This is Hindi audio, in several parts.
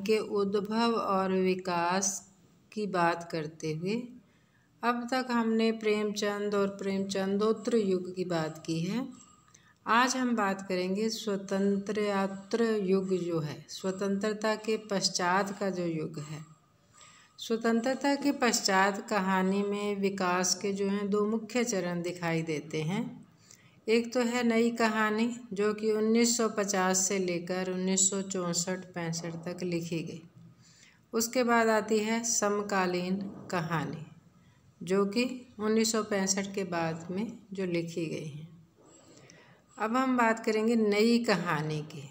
के उद्भव और विकास की बात करते हुए अब तक हमने प्रेमचंद और प्रेमचंदोत्तर युग की बात की है। आज हम बात करेंगे स्वतंत्रोत्तर युग जो है, स्वतंत्रता के पश्चात का जो युग है। स्वतंत्रता के पश्चात कहानी में विकास के जो हैं दो मुख्य चरण दिखाई देते हैं। एक तो है नई कहानी जो कि 1950 से लेकर 1964-65 तक लिखी गई। उसके बाद आती है समकालीन कहानी जो कि 1965 के बाद में जो लिखी गई है। अब हम बात करेंगे नई कहानी की।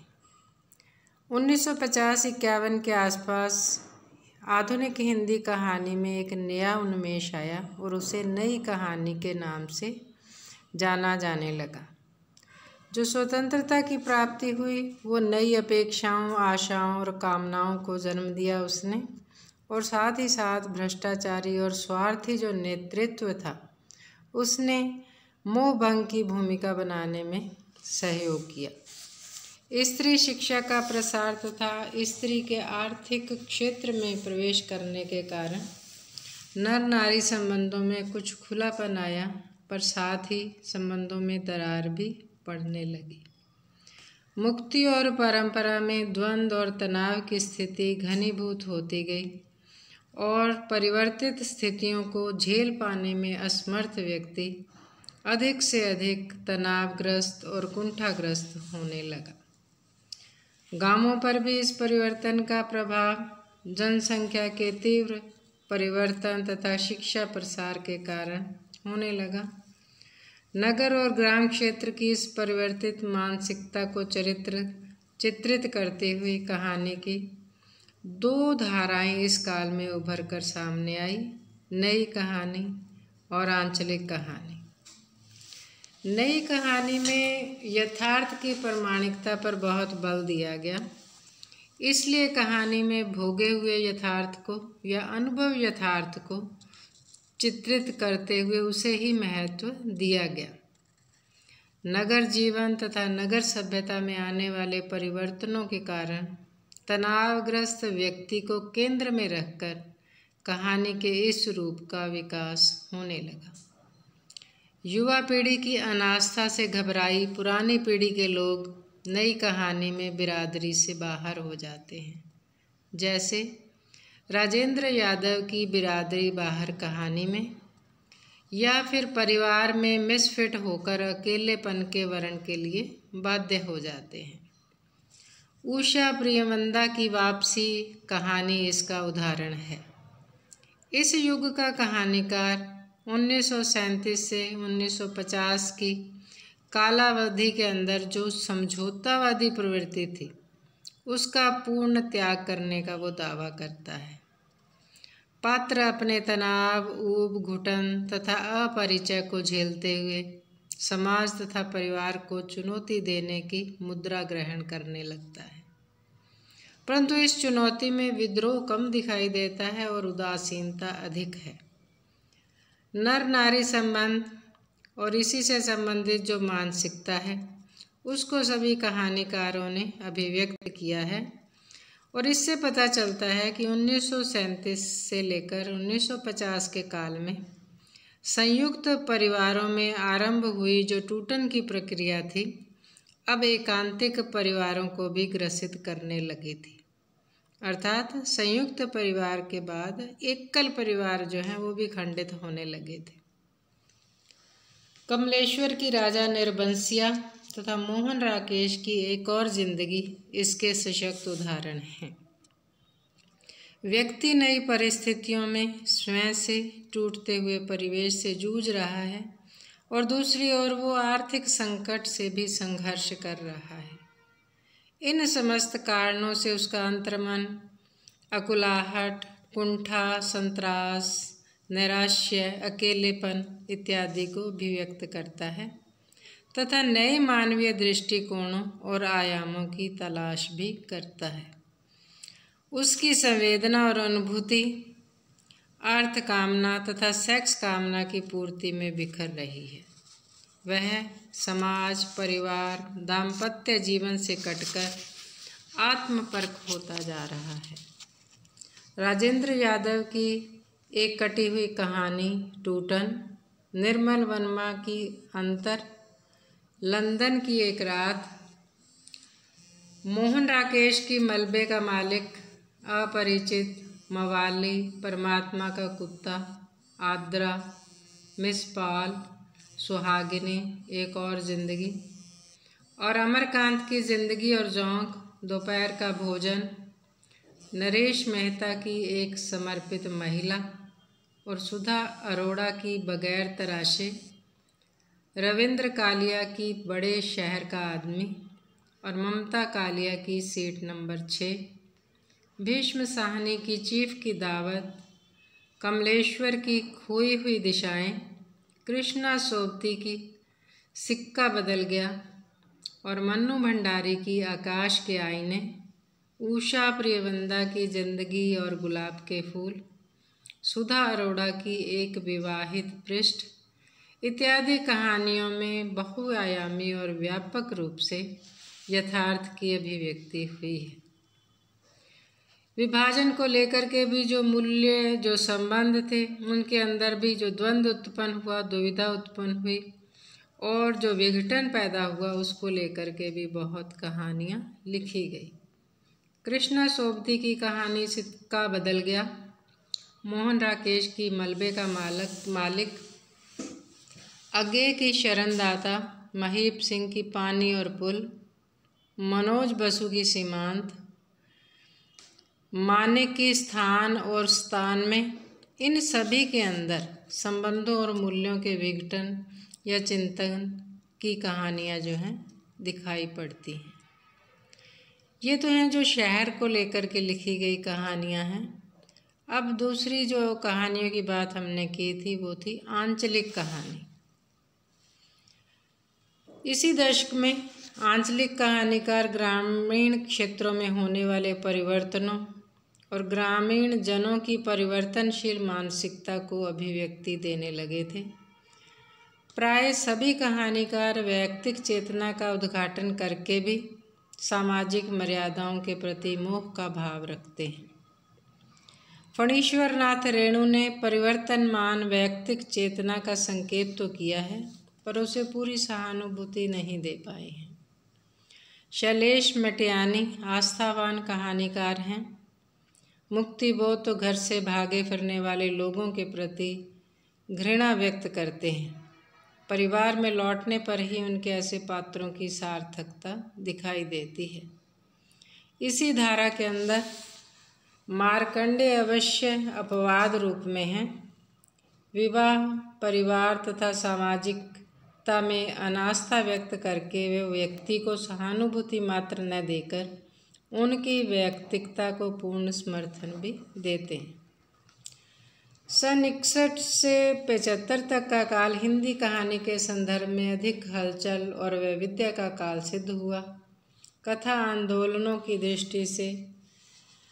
1950-51 के आसपास आधुनिक हिंदी कहानी में एक नया उन्मेष आया और उसे नई कहानी के नाम से जाना जाने लगा। जो स्वतंत्रता की प्राप्ति हुई वो नई अपेक्षाओं, आशाओं और कामनाओं को जन्म दिया उसने, और साथ ही साथ भ्रष्टाचारी और स्वार्थी जो नेतृत्व था उसने मोह भंग की भूमिका बनाने में सहयोग किया। स्त्री शिक्षा का प्रसार तथा स्त्री के आर्थिक क्षेत्र में प्रवेश करने के कारण नर नारी संबंधों में कुछ खुलापन आया, पर साथ ही संबंधों में दरार भी पड़ने लगी। मुक्ति और परंपरा में द्वंद्व और तनाव की स्थिति घनीभूत होती गई और परिवर्तित स्थितियों को झेल पाने में असमर्थ व्यक्ति अधिक से अधिक तनावग्रस्त और कुंठाग्रस्त होने लगा। गांवों पर भी इस परिवर्तन का प्रभाव जनसंख्या के तीव्र परिवर्तन तथा शिक्षा प्रसार के कारण होने लगा। नगर और ग्राम क्षेत्र की इस परिवर्तित मानसिकता को चित्रित करते हुए कहानी की दो धाराएं इस काल में उभर कर सामने आई, नई कहानी और आंचलिक कहानी। नई कहानी में यथार्थ की प्रामाणिकता पर बहुत बल दिया गया, इसलिए कहानी में भोगे हुए यथार्थ को या अनुभव यथार्थ को चित्रित करते हुए उसे ही महत्व दिया गया। नगर जीवन तथा नगर सभ्यता में आने वाले परिवर्तनों के कारण तनावग्रस्त व्यक्ति को केंद्र में रखकर कहानी के इस रूप का विकास होने लगा। युवा पीढ़ी की अनास्था से घबराई पुरानी पीढ़ी के लोग नई कहानी में बिरादरी से बाहर हो जाते हैं। जैसे राजेंद्र यादव की बिरादरी बाहर कहानी में, या फिर परिवार में मिसफिट होकर अकेलेपन के वर्ण के लिए बाध्य हो जाते हैं। उषा प्रियमंदा की वापसी कहानी इसका उदाहरण है। इस युग का कहानीकार 1937 से 1950 की कालावधि के अंदर जो समझौतावादी प्रवृत्ति थी उसका पूर्ण त्याग करने का वो दावा करता है। पात्र अपने तनाव, ऊब, घुटन तथा अपरिचय को झेलते हुए समाज तथा परिवार को चुनौती देने की मुद्रा ग्रहण करने लगता है, परंतु इस चुनौती में विद्रोह कम दिखाई देता है और उदासीनता अधिक है। नर नारी संबंध और इसी से संबंधित जो मानसिकता है उसको सभी कहानीकारों ने अभिव्यक्त किया है, और इससे पता चलता है कि 1937 से लेकर 1950 के काल में संयुक्त परिवारों में आरंभ हुई जो टूटन की प्रक्रिया थी अब एकांतिक परिवारों को भी ग्रसित करने लगी थी। अर्थात संयुक्त परिवार के बाद एकल परिवार जो हैं वो भी खंडित होने लगे थे। कमलेश्वर की राजा निर्बंसिया तथा मोहन राकेश की एक और जिंदगी इसके सशक्त उदाहरण हैं। व्यक्ति नई परिस्थितियों में स्वयं से टूटते हुए परिवेश से जूझ रहा है और दूसरी ओर वो आर्थिक संकट से भी संघर्ष कर रहा है। इन समस्त कारणों से उसका अंतर्मन अकुलाहट, कुंठा, संत्रास, नैराश्य, अकेलेपन इत्यादि को अभिव्यक्त करता है तथा नए मानवीय दृष्टिकोणों और आयामों की तलाश भी करता है। उसकी संवेदना और अनुभूति अर्थ कामना तथा सेक्स कामना की पूर्ति में बिखर रही है। वह समाज, परिवार, दाम्पत्य जीवन से कटकर आत्मपरक होता जा रहा है। राजेंद्र यादव की एक कटी हुई कहानी टूटन, निर्मल वर्मा की अंतर, लंदन की एक रात, मोहन राकेश की मलबे का मालिक, अपरिचित, मवाली, परमात्मा का कुत्ता, आद्रा, मिस पॉल, सुहागिनी, एक और जिंदगी, और अमरकांत की जिंदगी और जोंक, दोपहर का भोजन, नरेश मेहता की एक समर्पित महिला और सुधा अरोड़ा की बगैर तराशे, रविंद्र कालिया की बड़े शहर का आदमी और ममता कालिया की सीट नंबर 6, भीष्म साहनी की चीफ की दावत, कमलेश्वर की खोई हुई दिशाएं, कृष्णा सोबती की सिक्का बदल गया और मन्नू भंडारी की आकाश के आईने, उषा प्रियवंदा की जिंदगी और गुलाब के फूल, सुधा अरोड़ा की एक विवाहित पृष्ठ इत्यादि कहानियों में बहुआयामी और व्यापक रूप से यथार्थ की अभिव्यक्ति हुई है। विभाजन को लेकर के भी जो मूल्य, जो संबंध थे, उनके अंदर भी जो द्वंद्व उत्पन्न हुआ, दुविधा उत्पन्न हुई और जो विघटन पैदा हुआ, उसको लेकर के भी बहुत कहानियाँ लिखी गई। कृष्णा सोबती की कहानी सिक्का बदल गया, मोहन राकेश की मलबे का मालिक, अगे की शरणदाता, महीप सिंह की पानी और पुल, मनोज बसु की सीमांत, मानिक की स्थान और स्थान में, इन सभी के अंदर संबंधों और मूल्यों के विघटन या चिंतन की कहानियाँ जो हैं दिखाई पड़ती हैं। ये तो हैं जो शहर को लेकर के लिखी गई कहानियाँ हैं। अब दूसरी जो कहानियों की बात हमने की थी वो थी आंचलिक कहानी। इसी दशक में आंचलिक कहानीकार ग्रामीण क्षेत्रों में होने वाले परिवर्तनों और ग्रामीण जनों की परिवर्तनशील मानसिकता को अभिव्यक्ति देने लगे थे। प्राय सभी कहानीकार वैयक्तिक चेतना का उद्घाटन करके भी सामाजिक मर्यादाओं के प्रति मोह का भाव रखते हैं। फणीश्वर नाथ रेणु ने परिवर्तनमान वैयक्तिक चेतना का संकेत तो किया है, पर उसे पूरी सहानुभूति नहीं दे पाए हैं। शैलेश मटियानी आस्थावान कहानीकार हैं। मुक्तिबोध तो घर से भागे फिरने वाले लोगों के प्रति घृणा व्यक्त करते हैं। परिवार में लौटने पर ही उनके ऐसे पात्रों की सार्थकता दिखाई देती है। इसी धारा के अंदर मार्कंडेय अवश्य अपवाद रूप में हैं। विवाह, परिवार तथा सामाजिकता में अनास्था व्यक्त करके वे व्यक्ति को सहानुभूति मात्र न देकर उनकी वैयक्तिकता को पूर्ण समर्थन भी देते हैं। सन 61 से 75 तक का काल हिंदी कहानी के संदर्भ में अधिक हलचल और वैविध्य का काल सिद्ध हुआ। कथा आंदोलनों की दृष्टि से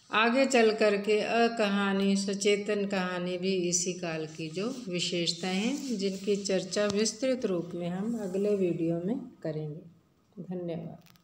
आगे चल कर के अकहानी, सचेतन कहानी भी इसी काल की जो विशेषताएं हैं, जिनकी चर्चा विस्तृत रूप में हम अगले वीडियो में करेंगे। धन्यवाद।